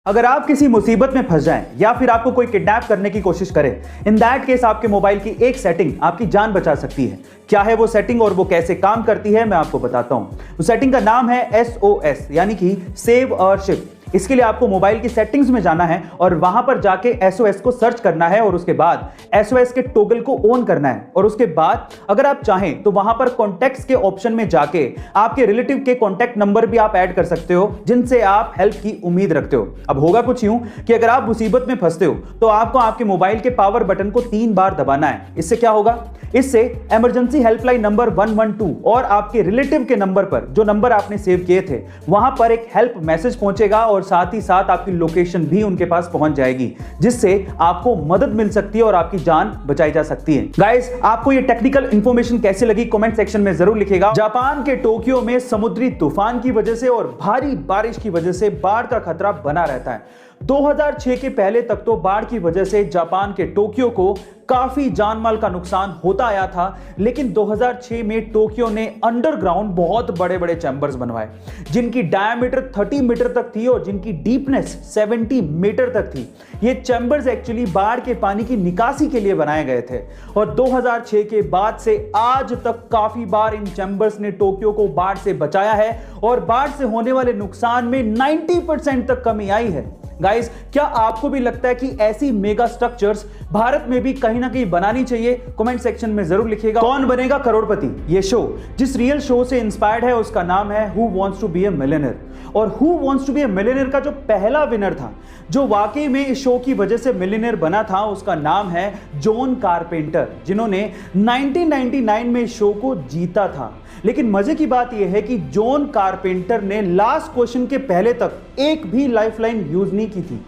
अगर आप किसी मुसीबत में फंस जाएं या फिर आपको कोई किडनैप करने की कोशिश करे, इन दैट केस आपके मोबाइल की एक सेटिंग आपकी जान बचा सकती है। क्या है वो सेटिंग और वो कैसे काम करती है, मैं आपको बताता हूं। उस सेटिंग का नाम है SOS यानी कि सेव अ शिप। इसके लिए आपको मोबाइल की सेटिंग्स में जाना है और वहां पर जाके SOS को सर्च करना है और उसके बाद SOS के टॉगल को ऑन करना है। और उसके बाद अगर आप चाहें तो वहां पर कॉन्टैक्ट्स के ऑप्शन में जाके आपके रिलेटिव के कॉन्टैक्ट नंबर भी आप ऐड कर सकते हो जिनसे आप हेल्प की उम्मीद रखते हो। अब होगा कुछ यूं कि अगर आप मुसीबत में फंसते हो तो आपको आपके मोबाइल के पावर बटन को 3 बार दबाना है। इससे क्या होगा? इससे इमरजेंसी हेल्पलाइन नंबर 112 और आपके रिलेटिव के नंबर पर, जो नंबर आपने सेव किए थे, वहां पर एक हेल्प मैसेज पहुंचेगा और साथ ही साथ आपकी लोकेशन भी उनके पास पहुंच जाएगी, जिससे आपको मदद मिल सकती है और आपकी जान बचाई जा सकती है। गाइस, आपको ये टेक्निकल इंफॉर्मेशन कैसे लगी कमेंट सेक्शन में जरूर लिखिएगा। जापान के टोक्यो में समुद्री तूफान की वजह से और भारी बारिश की वजह से बाढ़ का खतरा बना रहता है। 2006 के पहले तक तो बाढ़ की वजह से जापान के टोक्यो को काफी जान माल का नुकसान होता आया था, लेकिन 2006 में टोक्यो ने अंडरग्राउंड बहुत बड़े बड़े चैम्बर्स बनवाए जिनकी डायमीटर 30 मीटर तक थी और जिनकी डीपनेस 70 मीटर तक थी। ये चैम्बर्स एक्चुअली बाढ़ के पानी की निकासी के लिए बनाए गए थे और 2006 के बाद से आज तक काफी बार इन चैम्बर्स ने टोक्यो को बाढ़ से बचाया है और बाढ़ से होने वाले नुकसान में 90% तक कमी आई है। गाइस, क्या आपको भी लगता है कि ऐसी मेगा स्ट्रक्चर्स भारत में भी कहीं ना कहीं बनानी चाहिए? कमेंट सेक्शन में जरूर लिखिएगा। कौन बनेगा करोड़पति, ये शो जिस रियल शो से इंस्पायर्ड है उसका नाम है who wants to be a millionaire. और who wants to be a millionaire का जो पहला विनर था, जो वाकई में इस शो की वजह से मिलियनेयर बना था, उसका नाम है जॉन कारपेंटर, जिन्होंने 1999 में इस शो को जीता था। लेकिन मजे की बात यह है कि जॉन कारपेंटर ने लास्ट क्वेश्चन के पहले तक एक भी लाइफलाइन यूज नहीं की थी।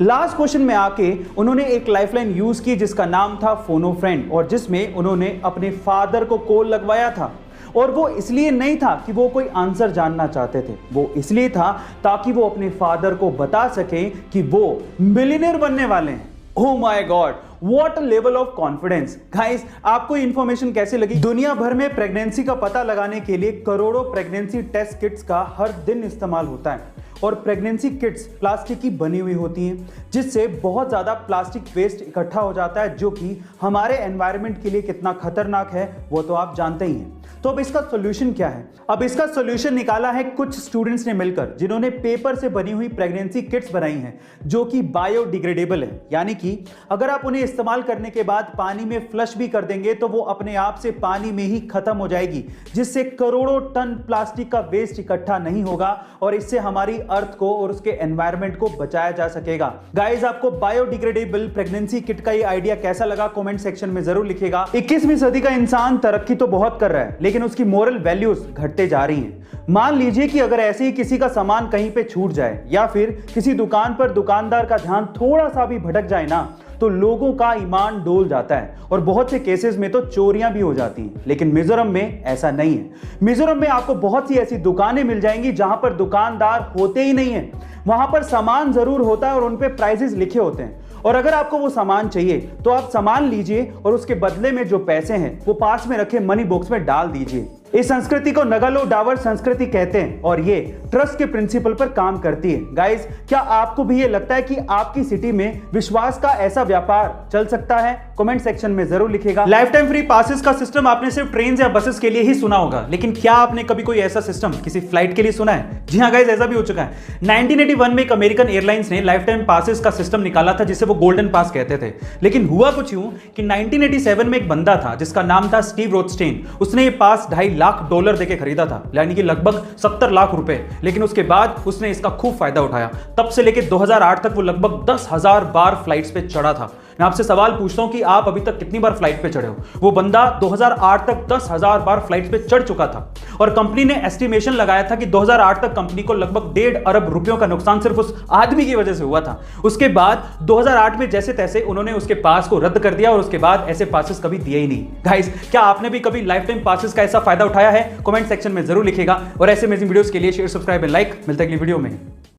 लास्ट क्वेश्चन में आके उन्होंने एक लाइफलाइन यूज की जिसका नाम था फोनो फ्रेंड, और जिसमें उन्होंने अपने फादर को कॉल लगवाया था। और वो इसलिए नहीं था कि वो कोई आंसर जानना चाहते थे, वो इसलिए था ताकि वो अपने फादर को बता सकें कि वो मिलियनेयर बनने वाले हैं। Oh my God, what a level of confidence। Guys, आपको इंफॉर्मेशन कैसे लगी? दुनिया भर में प्रेगनेंसी का पता लगाने के लिए करोड़ों प्रेगनेंसी टेस्ट किट्स का हर दिन इस्तेमाल होता है और प्रेगनेंसी किट्स प्लास्टिक की बनी हुई होती हैं, जिससे बहुत ज़्यादा प्लास्टिक वेस्ट इकट्ठा हो जाता है, जो कि हमारे एनवायरनमेंट के लिए कितना खतरनाक है वो तो आप जानते ही हैं। तो अब इसका सोल्यूशन क्या है? अब इसका सोल्यूशन निकाला है कुछ स्टूडेंट्स ने मिलकर, जिन्होंने पेपर से बनी हुई प्रेगनेंसी किट्स बनाई हैं जो कि बायोडिग्रेडेबल है। यानी कि अगर आप उन्हें इस्तेमाल करने के बाद पानी में फ्लश भी कर देंगे तो वो अपने आप से पानी में ही खत्म हो जाएगी, जिससे करोड़ों टन प्लास्टिक का वेस्ट इकट्ठा नहीं होगा और इससे हमारी अर्थ को और उसके एनवायरनमेंट को बचाया जा सकेगा। गाइस, आपको बायोडिग्रेडेबल प्रेगनेंसी किट का ये आइडिया कैसा लगा कमेंट सेक्शन में जरूर लिखिएगा। 21वीं सदी का इंसान तरक्की तो बहुत कर रहा है, लेकिन उसकी मोरल वैल्यूज घटते जा रही हैं। मान लीजिए कि अगर ऐसे ही किसी का सामान कहीं पे छूट जाए या फिर किसी दुकान पर दुकानदार का ध्यान थोड़ा सा भी भटक जाए ना, तो लोगों का ईमान डोल जाता है और बहुत से केसेस में तो चोरियां भी हो जाती हैं। लेकिन मिजोरम में ऐसा नहीं है। मिजोरम में आपको बहुत सी ऐसी दुकानें मिल जाएंगी जहां पर दुकानदार होते ही नहीं है। वहां पर सामान जरूर होता है और उन पे प्राइसेस लिखे होते हैं, और अगर आपको वो सामान चाहिए तो आप सामान लीजिए और उसके बदले में जो पैसे हैं वो पास में रखे मनी बॉक्स में डाल दीजिए। इस संस्कृति को नगालो डावर संस्कृति कहते हैं और ये ट्रस्ट के प्रिंसिपल पर काम करती है। गाइस, क्या आपको भी ये लगता है कि आपकी सिटी में विश्वास का ऐसा व्यापार चल सकता है? कमेंट सेक्शन में जरूर लिखिएगा। लाइफ टाइम फ्री पासेस का सिस्टम आपने सिर्फ ट्रेन या बसेस के लिए ही सुना होगा, लेकिन क्या आपने कभी कोई ऐसा सिस्टम किसी फ्लाइट के लिए सुना है? जी हाँ गाइस, ऐसा भी हो चुका है। 1981 में एक अमेरिकन एयरलाइंस ने लाइफ टाइम पासेस का सिस्टम निकाला था जिसे वो गोल्डन पास कहते थे। लेकिन हुआ कुछ यूं कि 1987 में एक बंदा था जिसका नाम था स्टीव रोथस्टेन। उसने ये पास $2.5 लाख देके खरीदा था, यानी कि लगभग 70 लाख रुपए। लेकिन उसके बाद उसने इसका खूब फायदा उठाया। तब से लेकर 2008 तक वो लगभग 10,000 बार फ्लाइट्स पे चढ़ा था। मैं आपसे सवाल पूछता हूं कि आप अभी तक कितनी बार फ्लाइट पे चढ़े हो? वो बंदा 2008 तक 10,000 बार फ्लाइट पे चढ़ चुका था और कंपनी ने एस्टिमेशन लगाया था कि 2008 तक कंपनी को लगभग 1.5 अरब रुपयों का नुकसान सिर्फ उस आदमी की वजह से हुआ था। उसके बाद 2008 में जैसे तैसे उन्होंने उसके पास को रद्द कर दिया और उसके बाद ऐसे पासेस कभी दिए ही नहीं। गाइस, क्या आपने भी कभी लाइफ टाइम पासेस का ऐसा फायदा उठाया है? कमेंट सेक्शन में जरूर लिखिएगा और ऐसे अमेजिंग वीडियोस के लिए शेयर, सब्सक्राइब एंड लाइक। मिलते हैं अगली वीडियो में।